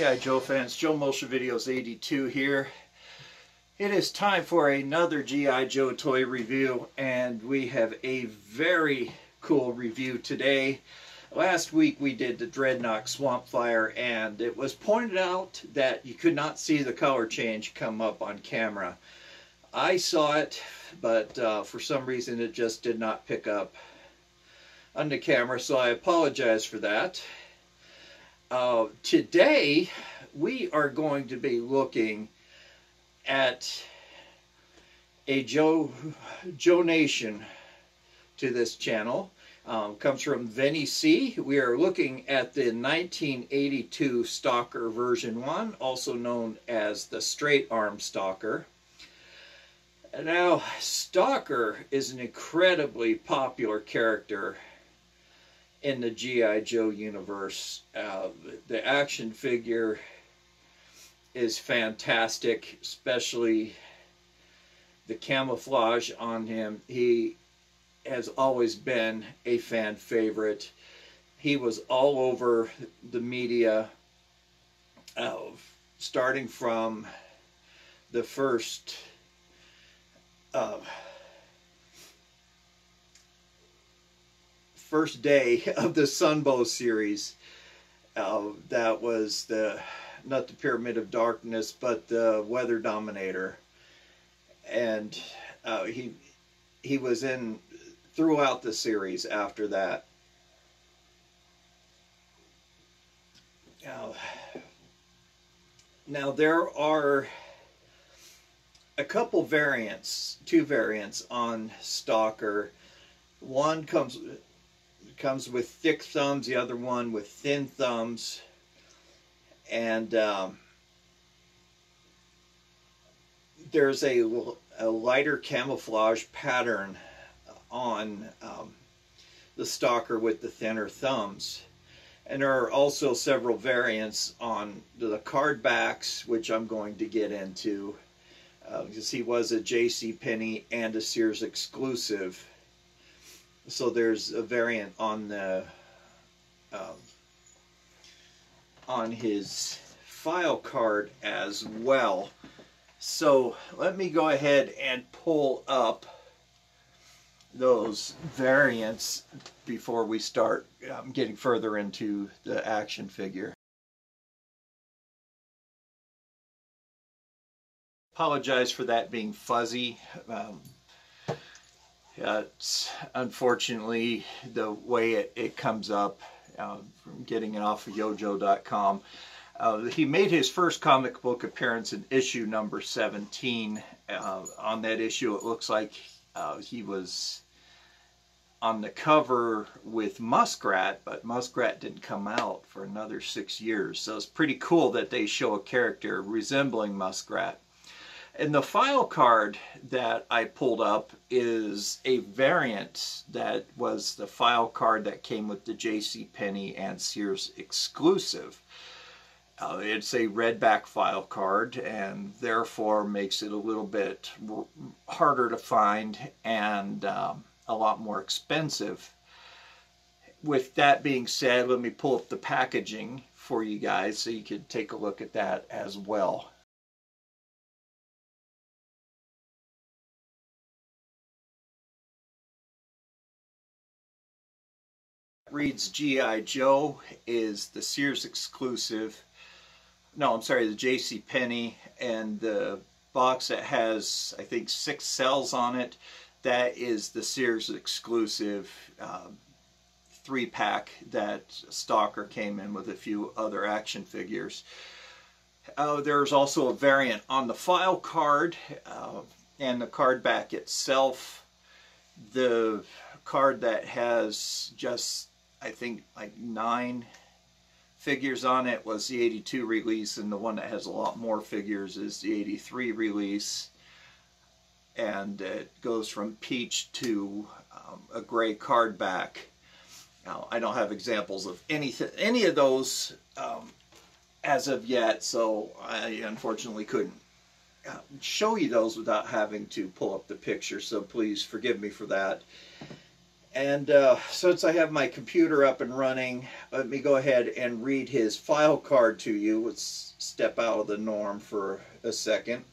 G.I. Joe fans, Joe Motion Videos 82 here. It is time for another G.I. Joe toy review, and we have a very cool review today. Last week we did the Dreadnought Swamp Flyer, and it was pointed out that you could not see the color change come up on camera. I saw it, but for some reason it just did not pick up on the camera, so I apologize for that. Today we are going to be looking at a Joe Nation to this channel. Comes from Vinny C. We are looking at the 1982 Stalker version 1, also known as the straight arm Stalker. Now, Stalker is an incredibly popular character in the G.I. Joe universe. The action figure is fantastic, especially the camouflage on him. He has always been a fan favorite. He was all over the media, starting from the first day of the Sunbow series. That was not the Pyramid of Darkness, but the Weather Dominator, and he was in throughout the series after that. Now there are a couple variants, two variants on Stalker. One comes with thick thumbs, the other one with thin thumbs, and there's a lighter camouflage pattern on the Stalker with the thinner thumbs. And there are also several variants on the card backs, which I'm going to get into, because he was a JCPenney and a Sears exclusive. So there's a variant on the on his file card as well. So let me go ahead and pull up those variants before we start getting further into the action figure. Apologize for that being fuzzy. It's unfortunately the way it comes up from getting it off of yojo.com. He made his first comic book appearance in issue number 17. On that issue, it looks like he was on the cover with Muskrat, but Muskrat didn't come out for another 6 years. So it's pretty cool that they show a character resembling Muskrat. And the file card that I pulled up is a variant that was the file card that came with the JCPenney and Sears exclusive. It's a redback file card, and therefore makes it a little bit harder to find and a lot more expensive. With that being said, let me pull up the packaging for you guys so you can take a look at that as well. Reads G.I. Joe is the Sears exclusive. No, I'm sorry, the JCPenney, and the box that has, I think, 6 cells on it, that is the Sears exclusive 3-pack that Stalker came in with a few other action figures. There's also a variant on the file card and the card back itself. The card that has just, I think, like 9 figures on it was the 82 release, and the one that has a lot more figures is the 83 release. And it goes from peach to a gray card back. Now, I don't have examples of any of those as of yet, so I unfortunately couldn't show you those without having to pull up the picture, so please forgive me for that. And since I have my computer up and running, let me go ahead and read his file card to you. Let's step out of the norm for a second.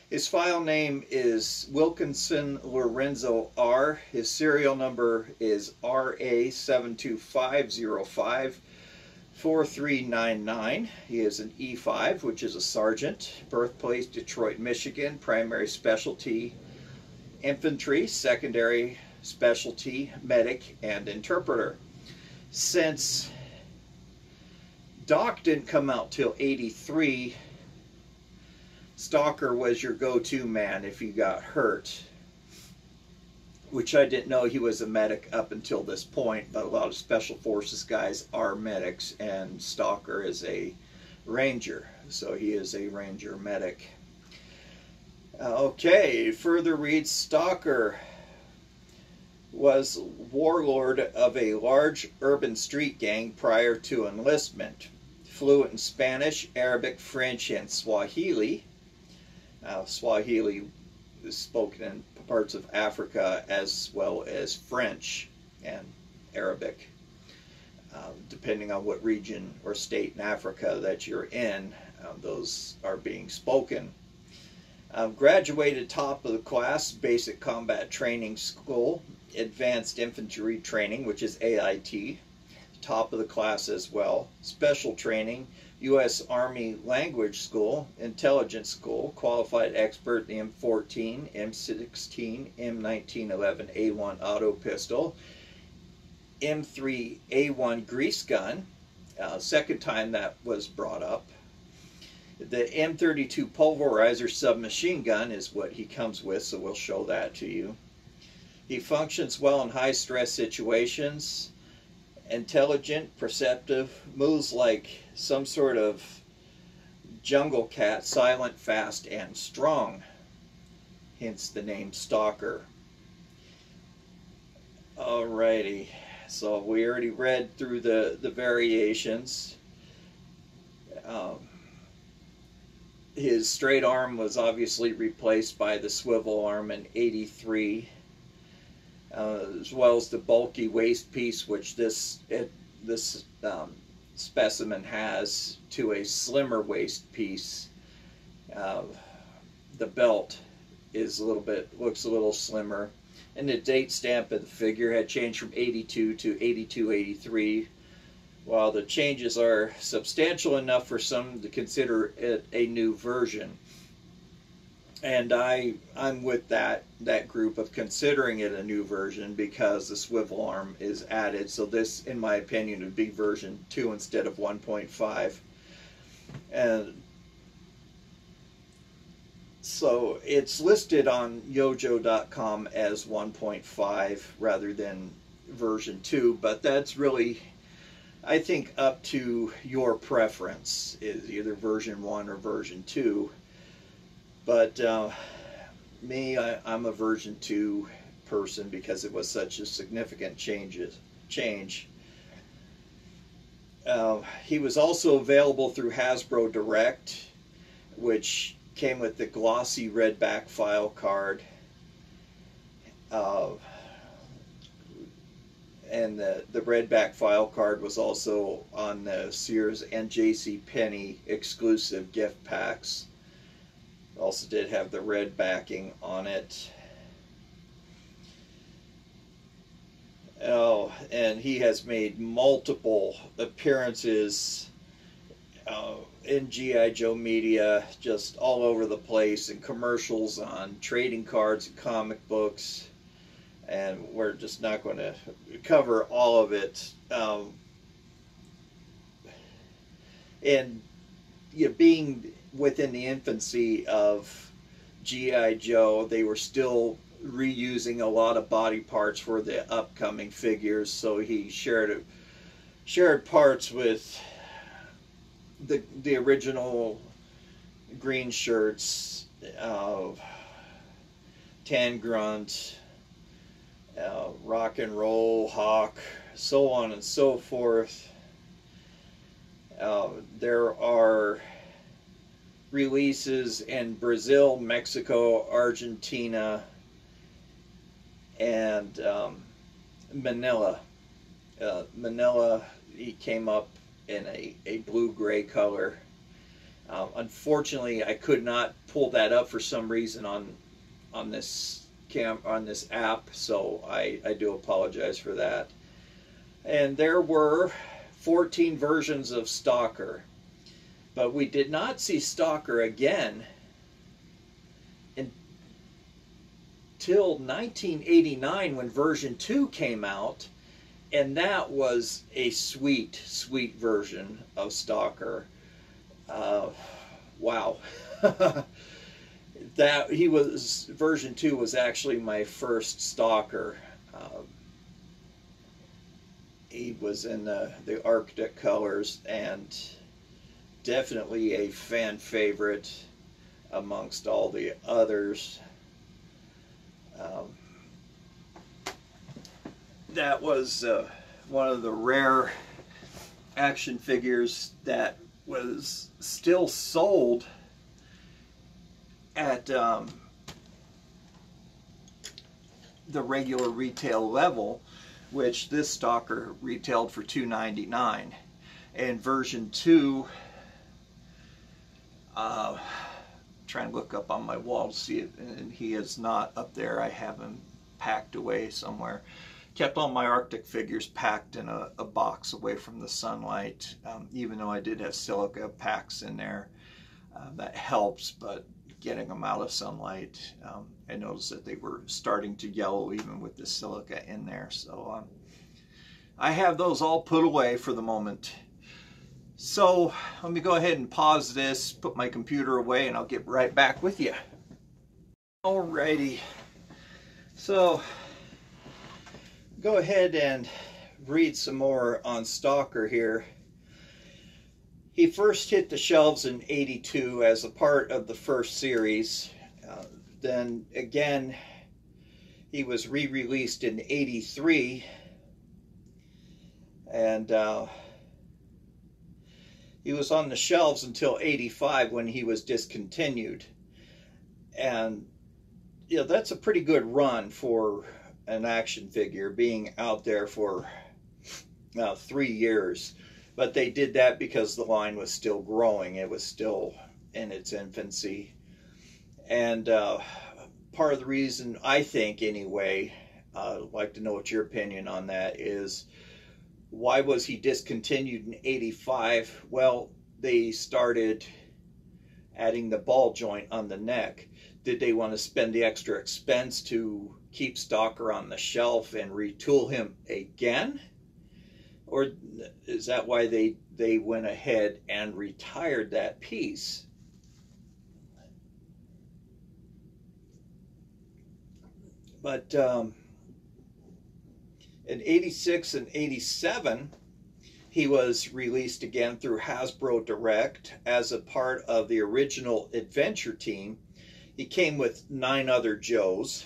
His file name is Wilkinson Lorenzo R. His serial number is RA725054399. He is an E5, which is a sergeant. Birthplace Detroit, Michigan. Primary specialty infantry. Secondary specialty medic and interpreter. Since Doc didn't come out till '83, Stalker was your go-to man if you got hurt, which I didn't know he was a medic up until this point, but a lot of special forces guys are medics, and Stalker is a ranger, so he is a ranger medic. Okay, further reads, Stalker was warlord of a large urban street gang prior to enlistment. Fluent in Spanish, Arabic, French, and Swahili. Swahili is spoken in parts of Africa as well as French and Arabic. Depending on what region or state in Africa that you're in, those are being spoken. Graduated top of the class, Basic Combat Training School, Advanced Infantry Training, which is AIT, top of the class as well. Special Training, U.S. Army Language School, Intelligence School, Qualified Expert in M14, M16, M1911 A1 Auto Pistol, M3 A1 Grease Gun, second time that was brought up. The M32 Pulverizer Submachine Gun is what he comes with, so we'll show that to you. He functions well in high-stress situations, intelligent, perceptive, moves like some sort of jungle cat, silent, fast, and strong, hence the name Stalker. Alrighty, so we already read through the variations. His straight arm was obviously replaced by the swivel arm in '83. As well as the bulky waist piece, which this specimen has, to a slimmer waist piece. The belt is looks a little slimmer, and the date stamp of the figure had changed from '82 to '82-'83. While the changes are substantial enough for some to consider it a new version. And I'm with that group of considering it a new version because the swivel arm is added. So this, in my opinion, would be version 2 instead of 1.5. And so it's listed on yojo.com as 1.5 rather than version 2, but that's really, I think, up to your preference, is either version 1 or version 2. But me, I'm a version 2 person because it was such a significant change. He was also available through Hasbro Direct, which came with the glossy red back file card. And the red back file card was also on the Sears and JCPenney exclusive gift packs. Also did have the red backing on it. Oh, and he has made multiple appearances in G.I. Joe media, just all over the place, and commercials on trading cards and comic books. And we're just not going to cover all of it. And being within the infancy of G.I. Joe, they were still reusing a lot of body parts for the upcoming figures, so he shared parts with the original green shirts, Tan Grunt, Rock and Roll Hawk, so on and so forth. There are releases in Brazil, Mexico, Argentina, and Manila. Manila, he came up in a blue-gray color. Unfortunately, I could not pull that up for some reason on this app, so I do apologize for that. And there were 14 versions of Stalker, but we did not see Stalker again until 1989 when version 2 came out, and that was a sweet, sweet version of Stalker. Wow. Version 2 was actually my first Stalker. He was in the Arctic colors, and definitely a fan favorite amongst all the others. That was one of the rare action figures that was still sold at the regular retail level, which this Stalker retailed for $2.99. And version 2, trying to look up on my wall to see it, and he is not up there. I have him packed away somewhere. Kept all my Arctic figures packed in a box away from the sunlight, even though I did have silica packs in there. That helps, but getting them out of sunlight, I noticed that they were starting to yellow even with the silica in there. So I have those all put away for the moment. So let me go ahead and pause this, put my computer away, and I'll get right back with you. Alrighty, so go ahead and read some more on Stalker here. He first hit the shelves in '82 as a part of the first series. Then again, he was re-released in '83, and he was on the shelves until '85 when he was discontinued. And you know, that's a pretty good run for an action figure, being out there for 3 years. But they did that because the line was still growing. It was still in its infancy. And part of the reason, I think anyway, I'd like to know what your opinion on that is, why was he discontinued in '85? Well, they started adding the ball joint on the neck. Did they want to spend the extra expense to keep Stalker on the shelf and retool him again? Or is that why they went ahead and retired that piece? But in '86 and '87, he was released again through Hasbro Direct as a part of the original Adventure team. He came with 9 other Joes.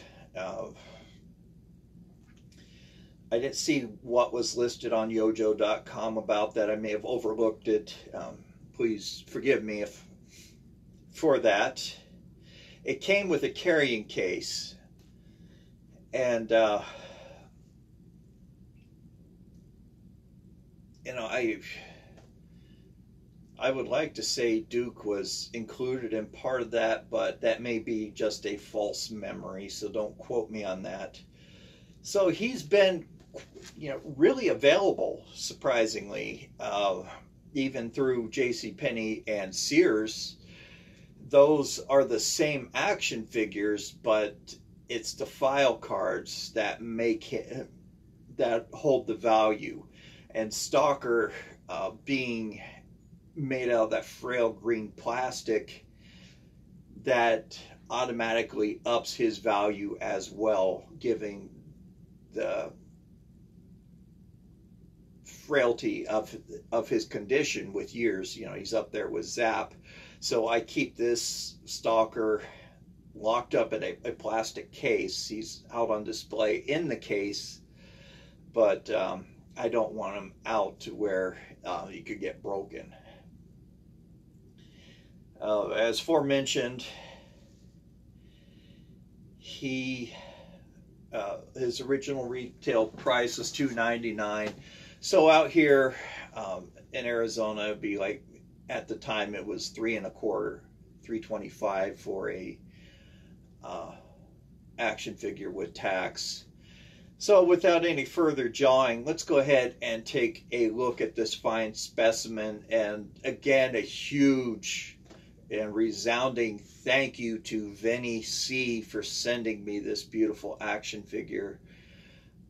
I didn't see what was listed on yojo.com about that. I may have overlooked it. Please forgive me for that. It came with a carrying case. And, you know, I would like to say Duke was included in part of that, but that may be just a false memory, so don't quote me on that. So he's been, you know, really available, surprisingly, even through JCPenney and Sears. Those are the same action figures, but it's the file cards that make it, that hold the value. And Stalker, being made out of that frail green plastic, that automatically ups his value as well, giving the frailty of his condition with years. You know, he's up there with Zap. So I keep this Stalker locked up in a plastic case. He's out on display in the case, but I don't want him out to where he could get broken. As aforementioned, he His original retail price was $299. So out here in Arizona, it'd be like, at the time it was $3.25, $3.25 for a action figure with tax. So without any further jawing, let's go ahead and take a look at this fine specimen. And again, a huge and resounding thank you to Vinny C for sending me this beautiful action figure.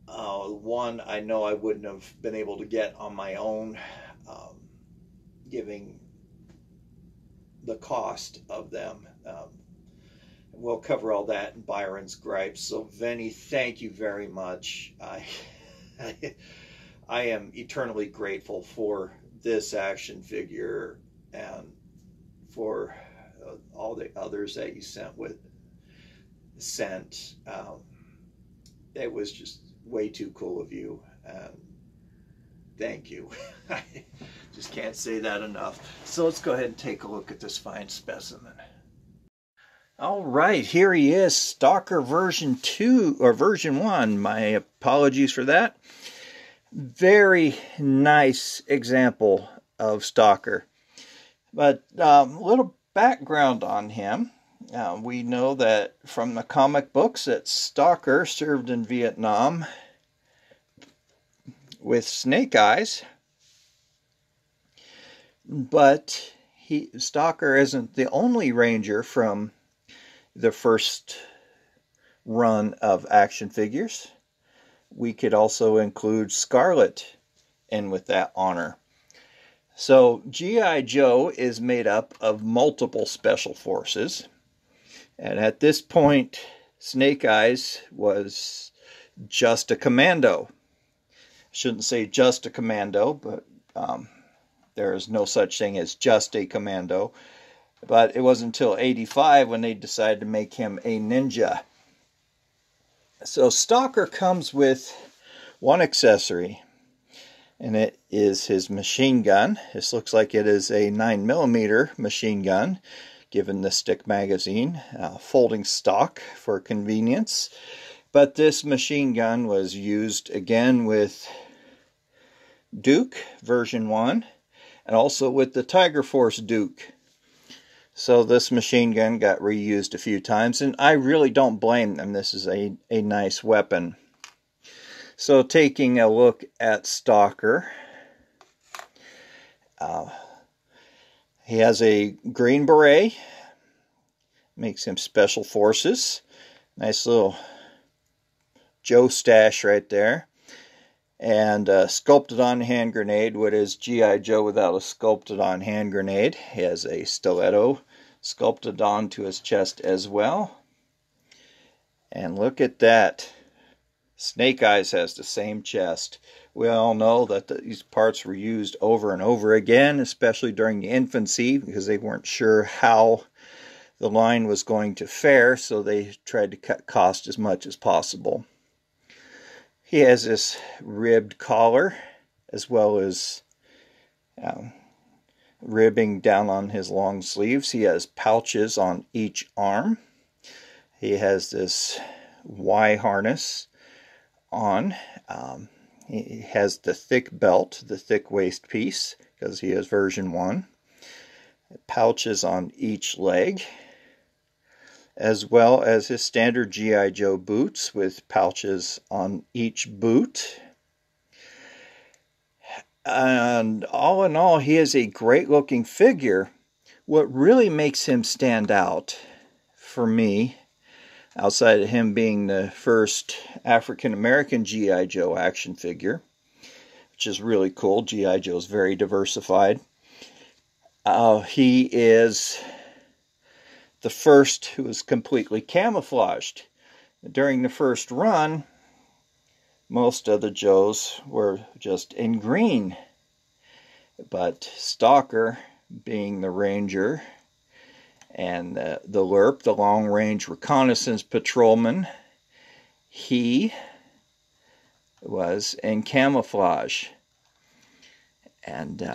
One I know I wouldn't have been able to get on my own, giving the cost of them. We'll cover all that in Byron's gripes. So Vinny, thank you very much. I am eternally grateful for this action figure and for all the others that you sent. It was just way too cool of you. Thank you. I just can't say that enough. So let's go ahead and take a look at this fine specimen. All right, here he is, Stalker version 2, or version 1. My apologies for that. Very nice example of Stalker. But a little background on him. We know that from the comic books that Stalker served in Vietnam with Snake Eyes. But Stalker isn't the only Ranger from the first run of action figures. We could also include Scarlet in with that honor. So G.I. Joe is made up of multiple special forces, and at this point Snake Eyes was just a commando. Shouldn't say just a commando, but there is no such thing as just a commando. But it wasn't until '85 when they decided to make him a ninja. So Stalker comes with one accessory, and it is his machine gun. This looks like it is a 9mm machine gun, given the stick magazine, folding stock for convenience. But this machine gun was used again with Duke version 1, and also with the Tiger Force Duke. So this machine gun got reused a few times, and I really don't blame them. This is a nice weapon. So taking a look at Stalker, he has a green beret, makes him Special Forces. Nice little Joe stash right there. And sculpted on hand grenade. What is G.I. Joe without a sculpted on hand grenade? He has a stiletto sculpted onto his chest as well. And look at that. Snake Eyes has the same chest. We all know that these parts were used over and over again, especially during the infancy, because they weren't sure how the line was going to fare, so they tried to cut cost as much as possible. He has this ribbed collar, as well as ribbing down on his long sleeves. He has pouches on each arm. He has this Y harness on. He has the thick belt, the thick waist piece, because he is version 1. Pouches on each leg, as well as his standard G.I. Joe boots with pouches on each boot. And all in all, he is a great looking figure. What really makes him stand out for me, outside of him being the first African American G.I. Joe action figure, which is really cool. G.I. Joe is very diversified. He is the first who was completely camouflaged. During the first run, most of the Joes were just in green. But Stalker, being the Ranger, and the LRP, the Long Range Reconnaissance Patrolman, he was in camouflage. And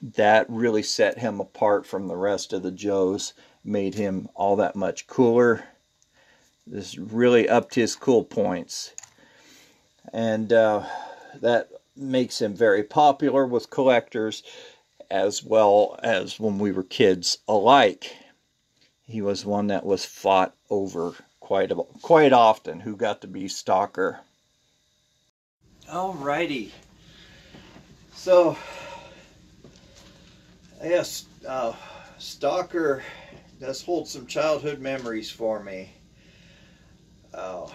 that really set him apart from the rest of the Joes, made him all that much cooler This really upped his cool points. And that makes him very popular with collectors, as well as when we were kids alike. He was one that was fought over quite often, who got to be Stalker. Alrighty. So, yes, Stalker does hold some childhood memories for me. I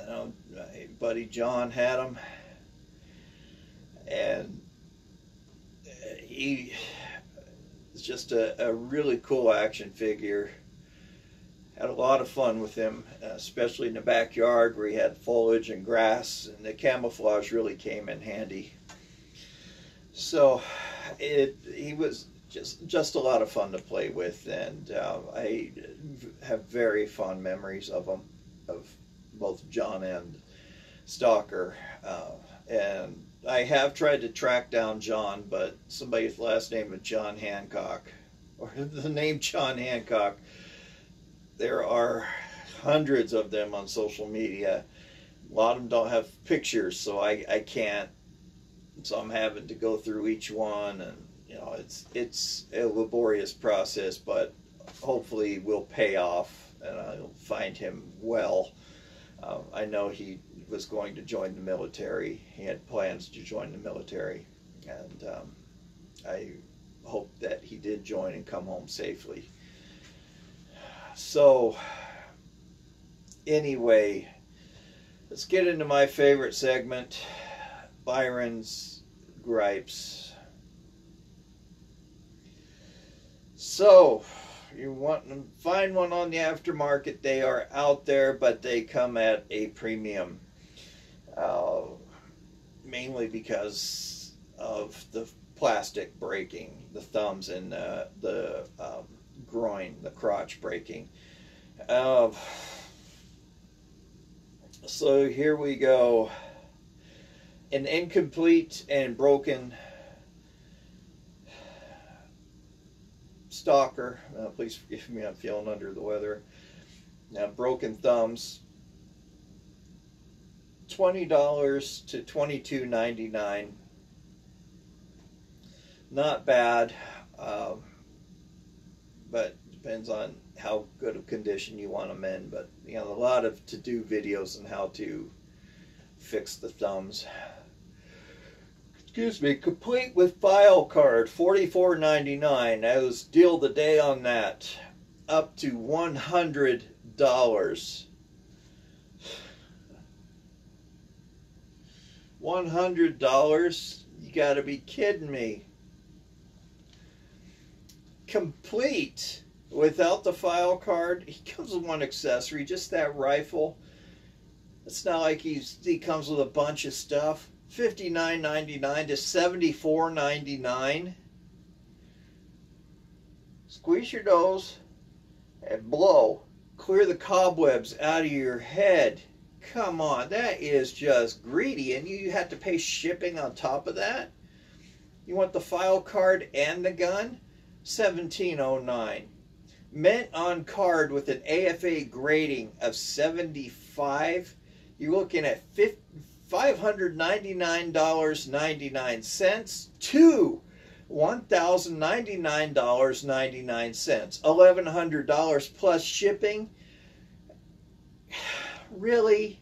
know my buddy John had him, and he is just a really cool action figure. Had a lot of fun with him, especially in the backyard where he had foliage and grass, and the camouflage really came in handy. So he was just a lot of fun to play with, and I have very fond memories of him, of both John and Stalker. And I have tried to track down John, but somebody with the last name of John Hancock, or the name John Hancock, there are hundreds of them on social media. A lot of them don't have pictures, so I can't. So I'm having to go through each one, and you know, it's a laborious process, but hopefully will pay off, and I'll find him well. I know he was going to join the military. He had plans to join the military, and I hope that he did join and come home safely. So, anyway, let's get into my favorite segment, Byron's Gripes. So, you want to find one on the aftermarket, they are out there, but they come at a premium. Mainly because of the plastic breaking, the thumbs and the groin, the crotch breaking. So here we go. An incomplete and broken Stalker. Please forgive me, I'm feeling under the weather. Now, broken thumbs. $20 to $22.99. Not bad, but depends on how good of condition you want them in. But you know, a lot of to-do videos on how to fix the thumbs. Excuse me, complete with file card, $44.99. That was deal of the day on that. Up to $100. $100? You gotta be kidding me. Complete without the file card. He comes with one accessory, just that rifle. It's not like he comes with a bunch of stuff. $59.99 to $74.99. Squeeze your nose and blow. Clear the cobwebs out of your head. Come on, that is just greedy, and you have to pay shipping on top of that? You want the file card and the gun? $17.09. Mint on card with an AFA grading of 75. You're looking at $599.99 to $1,099.99. $1,100 plus shipping. Really?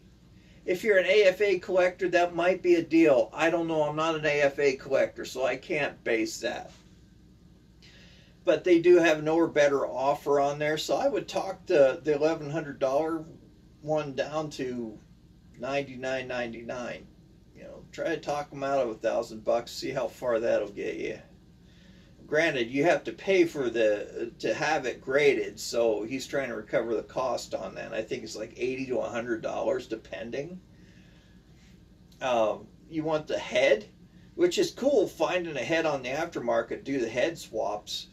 If you're an AFA collector, that might be a deal. I don't know. I'm not an AFA collector, so I can't base that. But they do have no or better offer on there, so I would talk the $1,100 one down to $99.99. You know, try to talk them out of $1,000. See how far that'll get you. Granted, you have to pay for to have it graded, so he's trying to recover the cost on that. I think it's like $80 to $100 depending. You want the head, which is cool. Finding a head on the aftermarket, do the head swaps.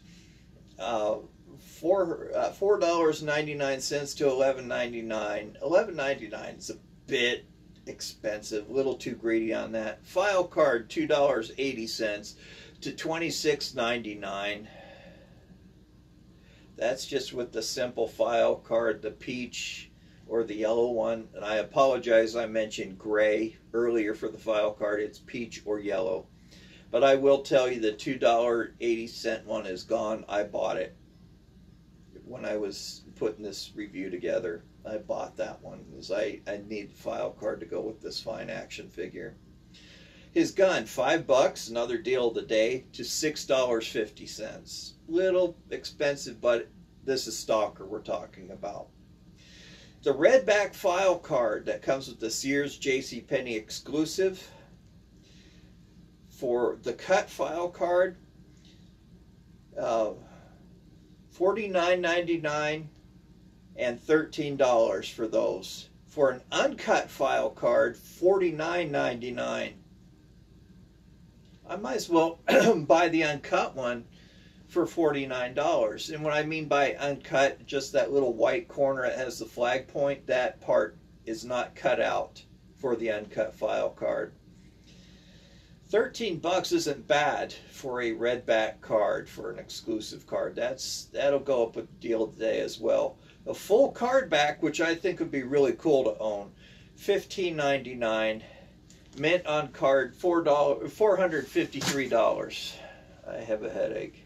$4.99 to $11.99. $11.99 is a bit expensive, a little too greedy on that. File card, $2.80 to $26.99. That's just with the simple file card, the peach or the yellow one. And I apologize, I mentioned gray earlier for the file card. It's peach or yellow. But I will tell you the $2.80 one is gone. I bought it when I was putting this review together. I bought that one because I need the file card to go with this fine action figure. His gun, $5, another deal of the day, to $6.50. Little expensive, but this is Stalker we're talking about. The redback file card that comes with the Sears JCPenney exclusive, for the cut file card, $49.99 and $13 for those. For an uncut file card, $49.99. I might as well buy the uncut one for $49. And what I mean by uncut, just that little white corner that has the flag point, that part is not cut out for the uncut file card. $13 isn't bad for a redback card, for an exclusive card. That'll go up with the deal today as well. A full card back, which I think would be really cool to own, $15.99. Mint on card, $453. I have a headache.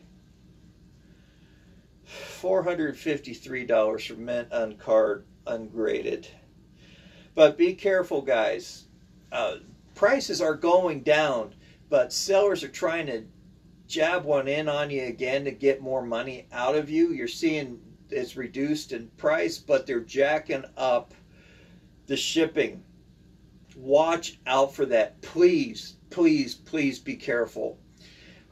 $453 for mint on card, ungraded. But be careful, guys. Prices are going down, but sellers are trying to jab one in on you again to get more money out of you. You're seeing it's reduced in price, but they're jacking up the shipping. Watch out for that. Please, please, please be careful.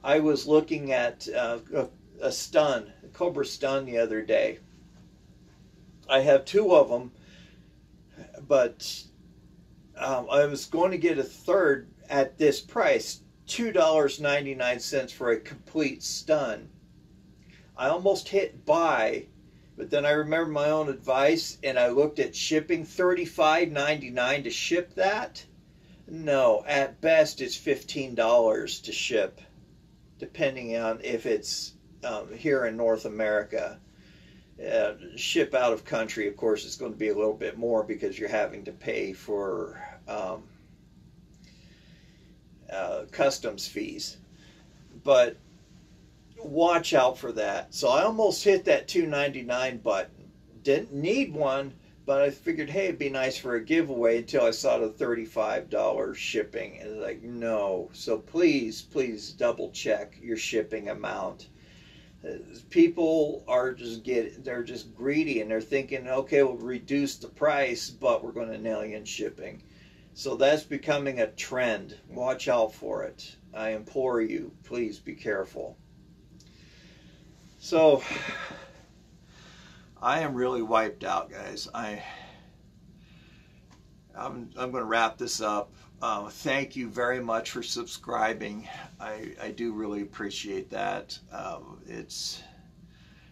I was looking at a stun, a Cobra stun the other day. I have two of them, but I was going to get a third at this price, $2.99 for a complete stun. I almost hit buy, but then I remembered my own advice and I looked at shipping, $35.99 to ship that. No, at best it's $15 to ship, depending on if it's here in North America. Ship out of country, of course, it's going to be a little bit more because you're having to pay for customs fees. But watch out for that. So I almost hit that $2.99 button. Didn't need one, but I figured, hey, it'd be nice for a giveaway until I saw the $35 shipping. And like, no. So please, please double check your shipping amount. People are they're just greedy and they're thinking, okay, we'll reduce the price, but we're going to nail you in shipping. So that's becoming a trend. Watch out for it. I implore you, please be careful. So I am really wiped out, guys. I'm going to wrap this up. Thank you very much for subscribing. I do really appreciate that. It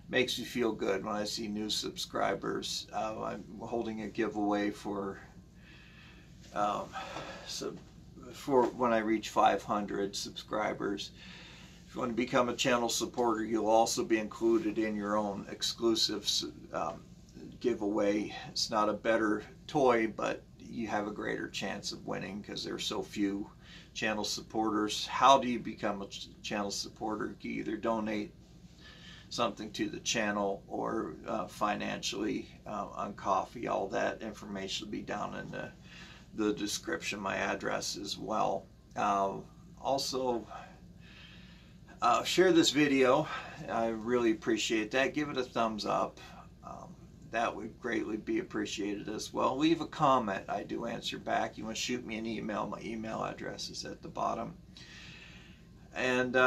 makes me feel good when I see new subscribers. I'm holding a giveaway for when I reach 500 subscribers. If you want to become a channel supporter, you'll also be included in your own exclusive giveaway. It's not a better toy, but you have a greater chance of winning because there's so few channel supporters. How do you become a channel supporter? You either donate something to the channel or financially on coffee. All that information will be down in the description, my address as well. Also, share this video. I really appreciate that. Give it a thumbs up. That would greatly be appreciated as well. Leave a comment. I do answer back. You want to shoot me an email, my email address is at the bottom. And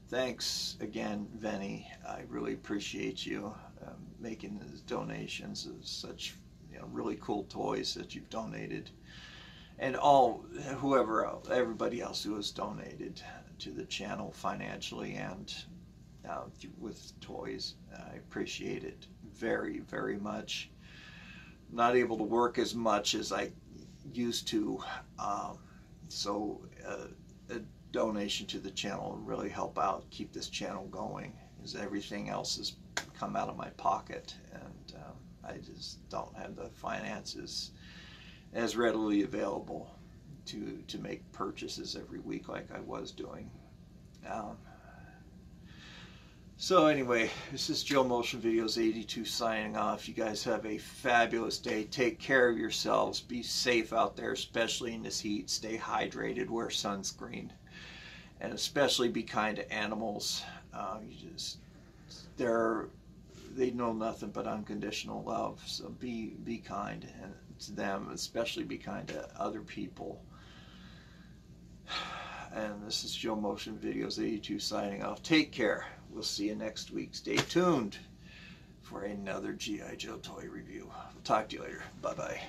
thanks again, Vinny. I really appreciate you making these donations of such really cool toys that you've donated. And everybody else who has donated to the channel financially and with toys. I appreciate it very, very much. I'm not able to work as much as I used to, so a donation to the channel will really help out, keep this channel going, because everything else has come out of my pocket, and I just don't have the finances as readily available to make purchases every week like I was doing. So anyway, this is Joe Motion Videos 82 signing off. You guys have a fabulous day. Take care of yourselves. Be safe out there, especially in this heat. Stay hydrated. Wear sunscreen. And especially be kind to animals. They know nothing but unconditional love. So be kind to them. Especially be kind to other people. And this is Joe Motion Videos 82 signing off. Take care. We'll see you next week. Stay tuned for another G.I. Joe toy review. We'll talk to you later. Bye-bye.